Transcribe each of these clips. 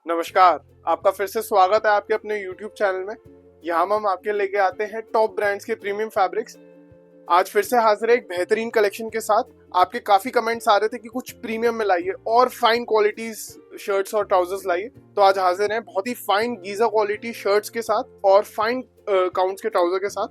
नमस्कार। आपका फिर से स्वागत है आपके अपने YouTube चैनल में। यहाँ हम आपके लेके आते हैं टॉप ब्रांड्स के प्रीमियम फैब्रिक्स। आज फिर से हाजिर है एक बेहतरीन कलेक्शन के साथ। आपके काफी कमेंट्स आ रहे थे कि कुछ प्रीमियम में लाइए और फाइन क्वालिटीज शर्ट्स और ट्राउजर्स लाइए, तो आज हाजिर हैं बहुत ही फाइन गीजा क्वालिटी शर्ट्स के साथ और फाइन काउंट्स के ट्राउजर के साथ।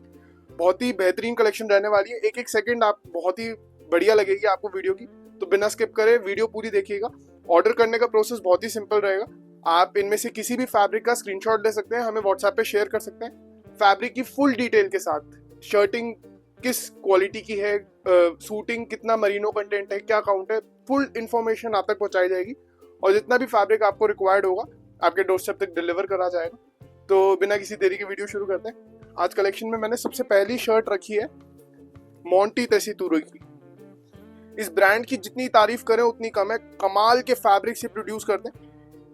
बहुत ही बेहतरीन कलेक्शन रहने वाली है। एक एक सेकंड आप बहुत ही बढ़िया लगेगी आपको वीडियो की, तो बिना स्किप करे वीडियो पूरी देखिएगा। ऑर्डर करने का प्रोसेस बहुत ही सिंपल रहेगा। आप इनमें से किसी भी फैब्रिक का स्क्रीनशॉट ले सकते हैं, हमें व्हाट्सएप पे शेयर कर सकते हैं फैब्रिक की फुल डिटेल के साथ। शर्टिंग किस क्वालिटी की है, सूटिंग कितना मरीनो कंटेंट है, क्या काउंट है, फुल इंफॉर्मेशन आप तक पहुंचाई जाएगी और जितना भी फैब्रिक आपको रिक्वायर्ड होगा आपके डोरस्टेप तक डिलीवर करा जाएगा। तो बिना किसी देरी के वीडियो शुरू करते हैं। आज कलेक्शन में मैंने सबसे पहली शर्ट रखी है मोंटी टेसितुरो की। इस ब्रांड की जितनी तारीफ करें उतनी कम है। कमाल के फैब्रिक से प्रोड्यूस करते हैं।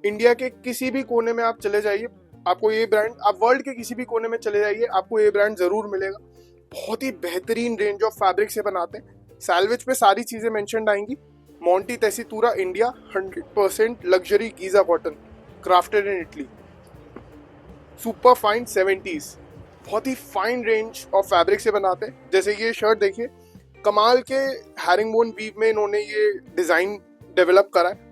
इंडिया के किसी भी कोने में आप चले जाइए, आपको ये ब्रांड, आप वर्ल्ड के किसी भी कोने में चले जाइए, आपको ये ब्रांड जरूर मिलेगा। बहुत ही बेहतरीन रेंज ऑफ फैब्रिक से बनाते हैं। सैलवेज पे सारी चीजें मेंशन्ड आएंगी। Monti Tessitura India 100% luxury Giza cotton, crafted in Italy, super fine 70s। बहुत ही फाइन रेंज ऑफ फैब्रिक से बनाते हैं। जैसे ये शर्ट देखिए, कमाल के हैरिंगबोन वीव में इन्होंने ये डिजाइन डेवलप करा है।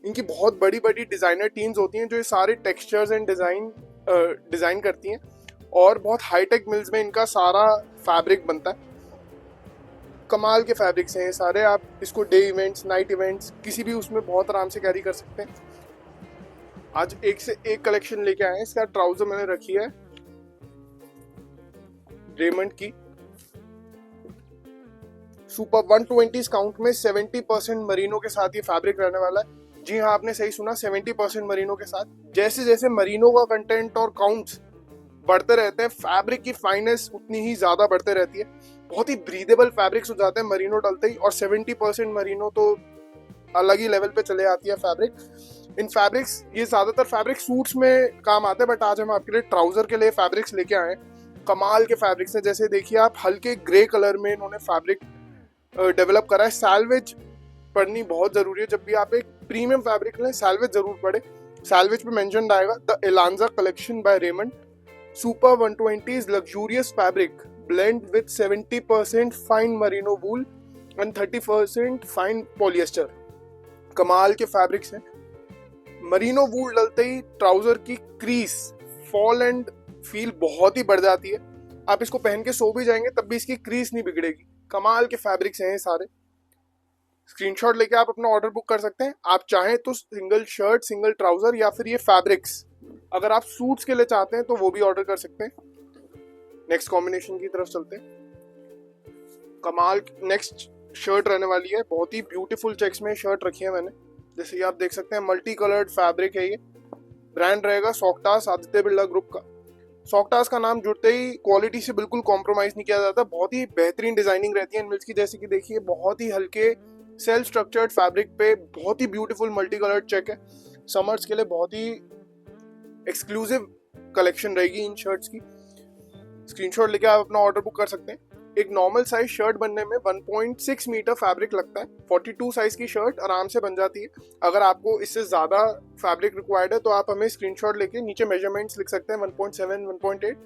इनकी बहुत बड़ी बड़ी डिजाइनर टीम्स होती हैं जो ये सारे टेक्सचर्स एंड डिजाइन करती हैं और बहुत हाईटेक मिल्स में इनका सारा फैब्रिक बनता है। कमाल के फैब्रिक्स हैं ये सारे। आप इसको डे इवेंट्स, नाइट इवेंट्स, किसी भी उसमें बहुत आराम से कैरी कर सकते हैं। आज एक से एक कलेक्शन लेके आए हैं। इसका ट्राउजर मैंने रखी है रेमंड की, सुपर 120 काउंट में 70% मरीनो के साथ ये फैब्रिक रहने वाला है। जी हाँ, आपने सही सुना, 70% मरीनो के साथ। जैसे जैसे मरीनो का कंटेंट और काउंट्स बढ़ते रहते हैं, फैब्रिक की फाइनेस उतनी ही ज्यादा बढ़ते रहती है। बहुत ही ब्रीदेबल फैब्रिक्स हो जाते हैं मरीनो डलते ही, और 70% मरीनो तो अलग ही लेवल पे चले आती है फैब्रिक। इन फैब्रिक्स, ये ज्यादातर फैब्रिक सूट्स में काम आते हैं, बट आज हम आपके लिए ट्राउजर के लिए फैब्रिक्स लेके आए हैं। कमाल के फैब्रिक्स हैं। जैसे देखिए आप, हल्के ग्रे कलर में इन्होंने फैब्रिक डेवलप करा है। सैलवेज पढ़नी बहुत जरूरी है। जब भी आप एक प्रीमियम फैब्रिक लें, सैलवेज जरूर पढ़े। सैलवेज पे मेंशन आएगा the Elanza collection by Raymond, super 120s luxurious fabric blend with 70% fine merino wool and 30% fine polyester. कमाल के फैब्रिक्स हैं। मरीनो वूल डलते ही ट्राउजर की क्रीज, फॉल एंड फील बहुत ही बढ़ जाती है। आप इसको पहन के सो भी जाएंगे तब भी इसकी क्रीज नहीं बिगड़ेगी। कमाल के फैब्रिक्स हैं ये सारे। स्क्रीनशॉट लेके आप अपना ऑर्डर बुक कर सकते हैं। आप चाहें तो सिंगल शर्ट, सिंगल ट्राउजर या फिर ये फैब्रिक्स अगर आप सूट्स के लिए चाहते हैं तो वो भी ऑर्डर कर सकते हैं। नेक्स्ट कॉम्बिनेशन की तरफ चलते हैं। कमाल नेक्स्ट शर्ट रहने वाली है। बहुत ही ब्यूटीफुल चेक्स में शर्ट रखी है मैंने। जैसे कि आप देख सकते हैं, मल्टी कलर्ड फैब्रिक है ये। ब्रांड रहेगा सॉक्टास, आदित्य बिरला ग्रुप का। सॉक्टास का नाम जुड़ते ही क्वालिटी से बिल्कुल कॉम्प्रोमाइज नहीं किया जाता। बहुत ही बेहतरीन डिजाइनिंग रहती है इन मिल्स की। जैसे कि देखिए, बहुत ही हल्के सेल्फ स्ट्रक्चर्ड फैब्रिक पे बहुत ही ब्यूटीफुल मल्टी कलर्ड चेक है। समर्स के लिए बहुत ही एक्सक्लूसिव कलेक्शन रहेगी इन शर्ट्स की। स्क्रीनशॉट लेके आप अपना ऑर्डर बुक कर सकते हैं। एक नॉर्मल साइज शर्ट बनने में 1.6 मीटर फैब्रिक लगता है। 42 साइज की शर्ट आराम से बन जाती है। अगर आपको इससे ज्यादा फैब्रिक रिक्वायर्ड है तो आप हमें स्क्रीनशॉट लेके नीचे मेजरमेंट्स लिख सकते हैं। 1.7, 1.8,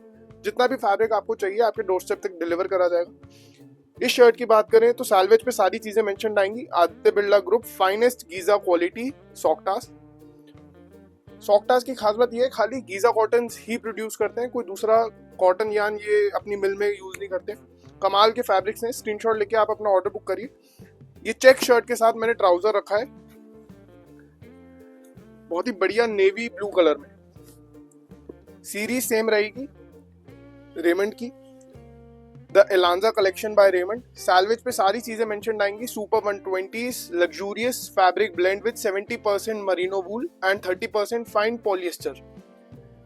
जितना भी फैब्रिक आपको चाहिए आपके डोरस्टेप तक डिलीवर करा जाएगा। इस शर्ट की बात करें तो सैलवेज पे सारी चीजें मेंशन आएंगी। Aditya Birla group, finest Giza quality Soktas. Soktas की खास बात यह है, खाली गीजा कॉटन ही प्रोड्यूस करते हैं, कोई दूसरा कॉटन यान ये अपनी मिल में यूज नहीं करते। कमाल के फैब्रिक्स हैं। स्क्रीनशॉट लेके आप अपना ऑर्डर बुक करिए। ये चेक शर्ट के साथ मैंने ट्राउजर रखा है, बहुत ही बढ़िया नेवी ब्लू कलर में। सीरीज सेम रहेगी रेमंड की, the Elanza collection by Raymond. Selvedge पे सारी चीजें मेंशन आएंगी। Super 120s luxurious fabric blend with 70% merino wool and 30% fine polyester.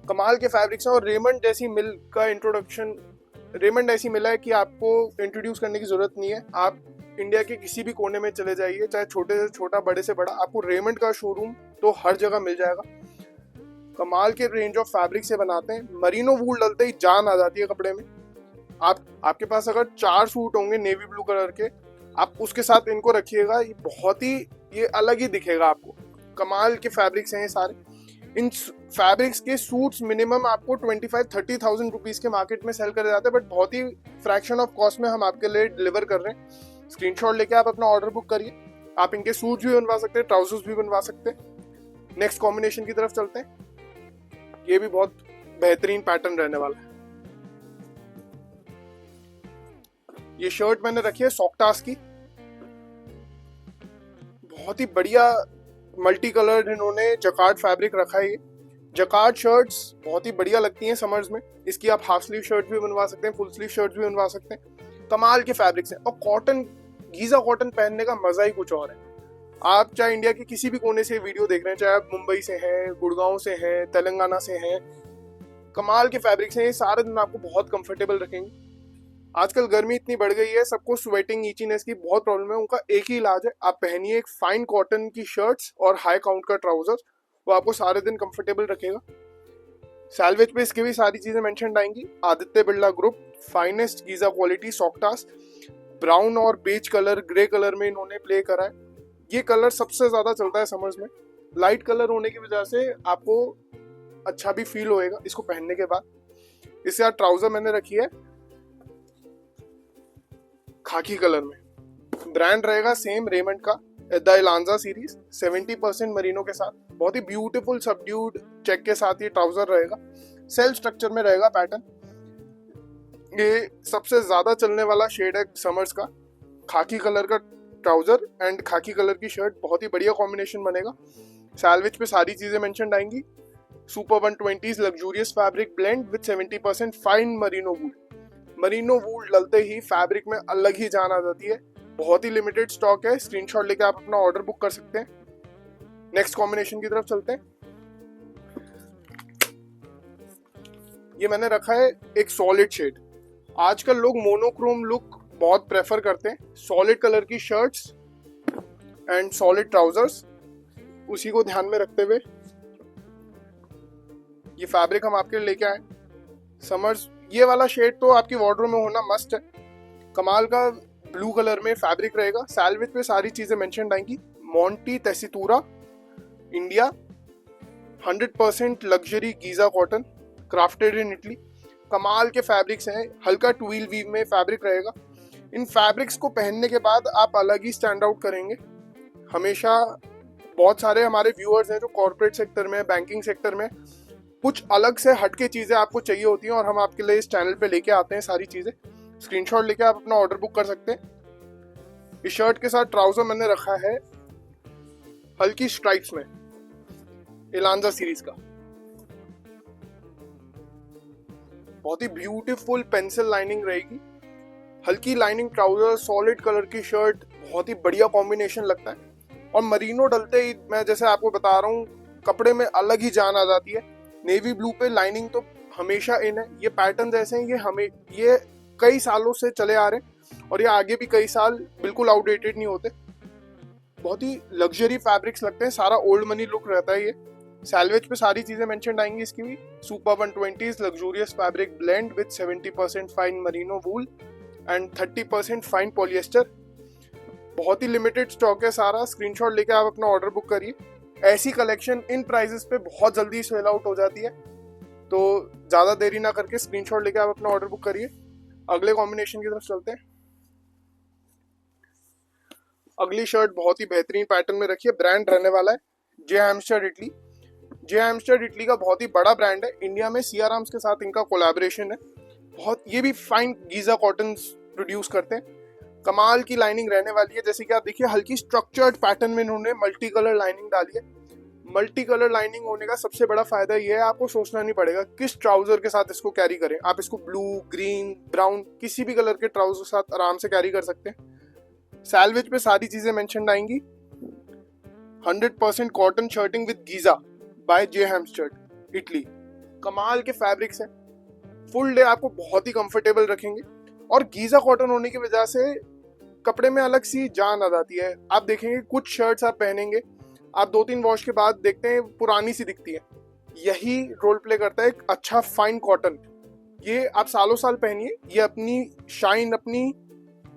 कमाल के फैब्रिक्स हैं। और रेमंड जैसी मिल का इंट्रोडक्शन, रेमंड ऐसी मिला है कि आपको इंट्रोड्यूस करने की जरूरत नहीं है। आप इंडिया के किसी भी कोने में चले जाइए, चाहे छोटे से छोटा, बड़े से बड़ा, आपको रेमंड का शोरूम तो हर जगह मिल जाएगा। कमाल के रेंज ऑफ फैब्रिक से बनाते हैं। मरीनो वूल डलते ही जान आ जाती है कपड़े में। आपके पास अगर 4 सूट होंगे नेवी ब्लू कलर के, आप उसके साथ इनको रखिएगा, ये बहुत ही, ये अलग ही दिखेगा आपको। कमाल के फैब्रिक्स हैं ये सारे। इन फैब्रिक्स के सूट्स मिनिमम आपको 25-30,000 रुपीज के मार्केट में सेल करे जाते हैं, बट बहुत ही फ्रैक्शन ऑफ कॉस्ट में हम आपके लिए डिलीवर कर रहे हैं। स्क्रीनशॉट लेके आप अपना ऑर्डर बुक करिए। आप इनके सूट्स भी बनवा सकते हैं, ट्राउजर्स भी बनवा सकते हैं। नेक्स्ट कॉम्बिनेशन की तरफ चलते हैं। ये भी बहुत बेहतरीन पैटर्न रहने वाला है। ये शर्ट मैंने रखी है सॉक्टास की, बहुत ही बढ़िया मल्टी कलर इन्होंने जकार्ड फैब्रिक रखा है। ये जकार्ड शर्ट्स बहुत ही बढ़िया लगती हैं समर्स में। इसकी आप हाफ स्लीव शर्ट भी बनवा सकते हैं, फुल स्लीव शर्ट भी बनवा सकते हैं। कमाल के फैब्रिक्स हैं और कॉटन, गीजा कॉटन पहनने का मजा ही कुछ और है। आप चाहे इंडिया के किसी भी कोने से वीडियो देख रहे हैं, चाहे आप मुंबई से हैं, गुड़गांव से हैं, तेलंगाना से हैं, कमाल के फैब्रिक्स हैं। ये सारे दिन आपको बहुत कंफर्टेबल रखेंगे। आजकल गर्मी इतनी बढ़ गई है, सबको स्वेटिंग, ईचीनेस की बहुत प्रॉब्लम है। उनका एक ही इलाज है, आप पहनिए एक फाइन कॉटन की शर्ट्स और हाई काउंट का ट्राउजर, वो आपको सारे दिन कंफर्टेबल रखेगा। सैलवेज पे इसकी भी सारी चीजें मेंशन आएंगी। Aditya Birla group, finest Giza quality Soktas, brown और बेज कलर, ग्रे कलर में इन्होंने प्ले करा है। ये कलर सबसे ज्यादा चलता है समर्स में। लाइट कलर होने की वजह से आपको अच्छा भी फील होएगा इसको पहनने के बाद। इसके साथ ट्राउजर मैंने रखी है खाकी कलर में। ब्रांड रहेगा सेम रेमंड का, द एलांजा सीरीज, 70% मरीनो के साथ। बहुत ही ब्यूटीफुल सबड्यूड चेक के साथ ये ट्राउजर रहेगा। सेल्फ स्ट्रक्चर में रहेगा पैटर्न। ये सबसे ज्यादा चलने वाला शेड है समर्स का। खाकी कलर का ट्राउजर एंड खाकी कलर की शर्ट, बहुत ही बढ़िया कॉम्बिनेशन बनेगा। सैलवेज पे सारी चीजें मेंशन आएंगी। Super 120s luxurious fabric blend with 70% fine merino wool. Merino wool डलते ही फैब्रिक में अलग ही जान आ जाती है। बहुत ही लिमिटेड स्टॉक है, स्क्रीनशॉट लेके आप अपना ऑर्डर बुक कर सकते हैं। नेक्स्ट कॉम्बिनेशन की तरफ चलते हैं। ये मैंने रखा है एक सॉलिड शेड। आजकल लोग मोनोक्रोम लुक बहुत प्रेफर करते हैं। सॉलिड कलर की शर्ट्स एंड सॉलिड ट्राउजर्स, उसी को ध्यान में रखते हुए ये फैब्रिक हम आपके लिए लेके आए। समर्स, ये वाला शेड तो आपकी वार्डरोब में होना मस्ट है। कमाल का ब्लू कलर में फैब्रिक रहेगा। सैलवेज पे सारी चीजें मेंशन आएंगी। Monti Tessitura India, 100% luxury Giza cotton, crafted in Italy. कमाल के फैब्रिक्स हैं, हल्का ट्विल वीव में फैब्रिक रहेगा। इन फैब्रिक्स को पहनने के बाद आप अलग ही स्टैंड आउट करेंगे। हमेशा बहुत सारे हमारे व्यूअर्स हैं जो कॉर्पोरेट सेक्टर में, बैंकिंग सेक्टर में कुछ अलग से हटके चीजें आपको चाहिए होती हैं, और हम आपके लिए इस चैनल पे लेके आते हैं सारी चीजें। स्क्रीनशॉट लेके आप अपना ऑर्डर बुक कर सकते हैं। इस शर्ट के साथ ट्राउजर मैंने रखा है हल्की स्ट्राइप्स में, एलांजा सीरीज का। बहुत ही ब्यूटीफुल पेंसिल लाइनिंग रहेगी। हल्की लाइनिंग ट्राउजर, सॉलिड कलर की शर्ट, बहुत ही बढ़िया कॉम्बिनेशन लगता है। और मरीनो डलते ही, मैं जैसे आपको बता रहा हूँ, कपड़े में अलग ही जान आ जाती है। नेवी ब्लू पे लाइनिंग तो हमेशा इन है। ये पैटर्न जैसे हैं, ये कई सालों से चले आ रहे हैं और ये आगे भी कई साल बिल्कुल आउटडेटेड नहीं होते। बहुत ही लग्जरी फैब्रिक्स लगते हैं, सारा ओल्ड मनी लुक रहता है ये। सैलवेज पे सारी चीजें मेंशन आएंगी इसकी भी। Super 120s luxurious fabric blend with 70% fine merino wool and 30% fine polyester. बहुत ही लिमिटेड स्टॉक है सारा। स्क्रीनशॉट लेके आप अपना ऑर्डर बुक करिए। ऐसी कलेक्शन इन प्राइसेस पे बहुत जल्दी सेल आउट हो जाती है, तो ज्यादा देरी ना करके स्क्रीनशॉट लेके आप अपना ऑर्डर बुक करिए। अगले कॉम्बिनेशन की तरफ चलते हैं। अगली शर्ट बहुत ही बेहतरीन पैटर्न में रखी है। ब्रांड रहने वाला है जे हैमस्टर इटली। जे हैमस्टर इटली का बहुत ही बड़ा ब्रांड है। इंडिया में सीआराम्स के साथ इनका कोलैबोरेशन है। बहुत, ये भी फाइन गीजा कॉटन प्रोड्यूस करते हैं। कमाल की लाइनिंग रहने वाली है। जैसे कि आप देखिए, हल्की स्ट्रक्चर्ड पैटर्न में इन्होंने मल्टी कलर लाइनिंग डाली है। मल्टी कलर लाइनिंग होने का सबसे बड़ा फायदा ये है, आपको सोचना नहीं पड़ेगा किस ट्राउजर के साथ इसको कैरी करें। आप इसको ब्लू, ग्रीन, ब्राउन, किसी भी कलर के ट्राउजर के साथ आराम से कैरी कर सकते हैं। सैलवेज पे सारी चीजें मेंशन आएंगी। 100% cotton shirting with Giza by J Hampstead Italy. कमाल के फैब्रिक्स हैं, फुल डे आपको बहुत ही कंफर्टेबल रखेंगे। और गीजा कॉटन होने की वजह से कपड़े में अलग सी जान आ जाती है। आप देखेंगे कुछ शर्ट्स आप पहनेंगे, आप 2-3 वॉश के बाद देखते हैं पुरानी सी दिखती है। यही रोल प्ले करता है एक अच्छा फाइन कॉटन। ये आप सालों साल पहनिए, ये अपनी शाइन, अपनी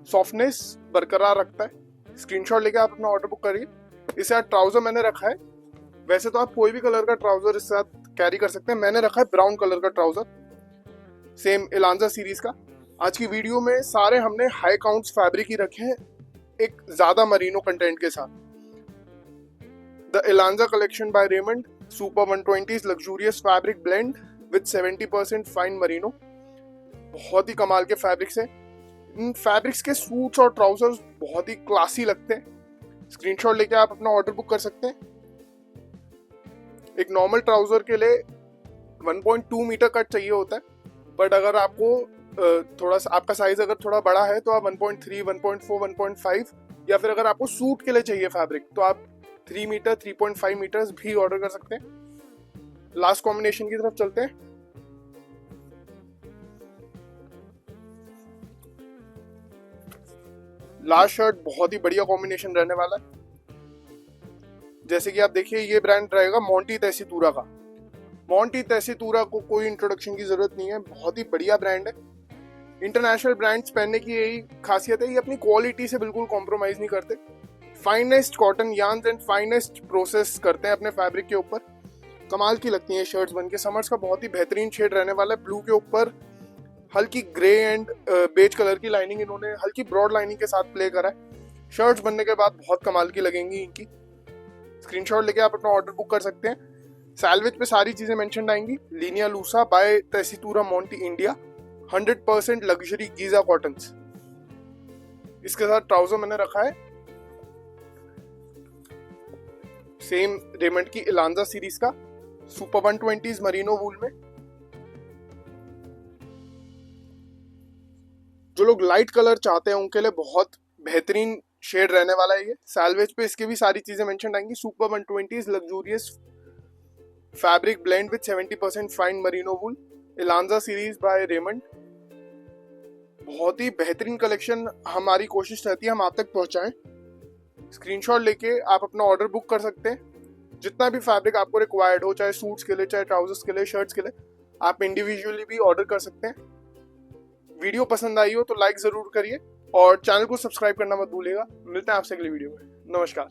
सॉफ्टनेस बरकरार रखता है। स्क्रीनशॉट लेके आप अपना ऑर्डर बुक करिए। इसके साथ ट्राउजर मैंने रखा है वैसे तो आप कोई भी कलर का ट्राउजर इस साथ कैरी कर सकते हैं। मैंने रखा है ब्राउन कलर का ट्राउजर, सेम इलांजा सीरीज का। आज की वीडियो में सारे हमने हाई काउंट्स फैब्रिक ही रखे हैं एक ज्यादा मरीनो कंटेंट के साथ। The Elanza collection by Raymond super 120 luxurious fabric blend with 70% fine merino. बहुत ही कमाल के फैब्रिक्स हैं। इन फैब्रिक्स के सूट्स और ट्राउजर्स बहुत ही क्लासी लगते हैं। स्क्रीनशॉट लेके आप अपना ऑर्डर बुक कर सकते हैं। एक नॉर्मल ट्राउजर के लिए 1.2 मीटर कट चाहिए होता है, बट अगर आपको थोड़ा सा आपका साइज अगर थोड़ा बड़ा है तो आप 1.3, 1.4, 1.5 या फिर अगर आपको सूट के लिए चाहिए फैब्रिक तो आप 3 मीटर 3.5 मीटर्स भी ऑर्डर कर सकते हैं। लास्ट कॉम्बिनेशन की तरफ चलते हैं। लास्ट शर्ट बहुत ही बढ़िया कॉम्बिनेशन रहने वाला है। जैसे कि आप देखिए, ये ब्रांड रहेगा मोंटी तेसितुरा का। मोंटी तेसितुरा को कोई इंट्रोडक्शन की जरूरत नहीं है, बहुत ही बढ़िया ब्रांड है। इंटरनेशनल ब्रांड्स पहनने की यही खासियत है, ये अपनी क्वालिटी से बिल्कुल कॉम्प्रोमाइज नहीं करते। Finest cotton yarns and finest process करते हैं अपने फैब्रिक के ऊपर। कमाल की लगती हैं शर्ट्स बनके। समर्स का बहुत ही बेहतरीन शेड रहने वाला है। ब्लू के ऊपर हल्की ग्रे एंड बेज कलर की लाइनिंग इन्होंने हल्की ब्रॉड लाइनिंग के साथ प्ले करा है। शर्ट्स बनने के बाद बहुत कमाल की लगेंगी इनकी। स्क्रीनशॉट लेके आप अपना ऑर्डर बुक कर सकते हैं। सैलवेज पे सारी चीजें मेंशन आएंगी। Linea Lusso by Tessitura Monti India, 100% luxury Giza cottons. इसके साथ ट्राउजर मैंने रखा है सेम रेमंड की इलांजा सीरीज का सुपर 120 मरीनो वूल में। जो लोग लाइट कलर चाहते हैं उनके लिए बहुत बेहतरीन शेड रहने वाला है ये। सैलवेज पे इसके भी सारी चीजें मेंशन आएंगी। Super 120 luxurious fabric blend with 70% fine merino wool, Elanza series by Raymond. बहुत ही बेहतरीन कलेक्शन हमारी कोशिश रहती है हम आप तक पहुंचाएं। स्क्रीनशॉट लेके आप अपना ऑर्डर बुक कर सकते हैं। जितना भी फैब्रिक आपको रिक्वायर्ड हो, चाहे सूट्स के लिए, चाहे ट्राउजर्स के लिए, शर्ट्स के लिए, आप इंडिविजुअली भी ऑर्डर कर सकते हैं। वीडियो पसंद आई हो तो लाइक जरूर करिए और चैनल को सब्सक्राइब करना मत भूलिएगा। मिलते हैं आपसे अगली वीडियो में। नमस्कार।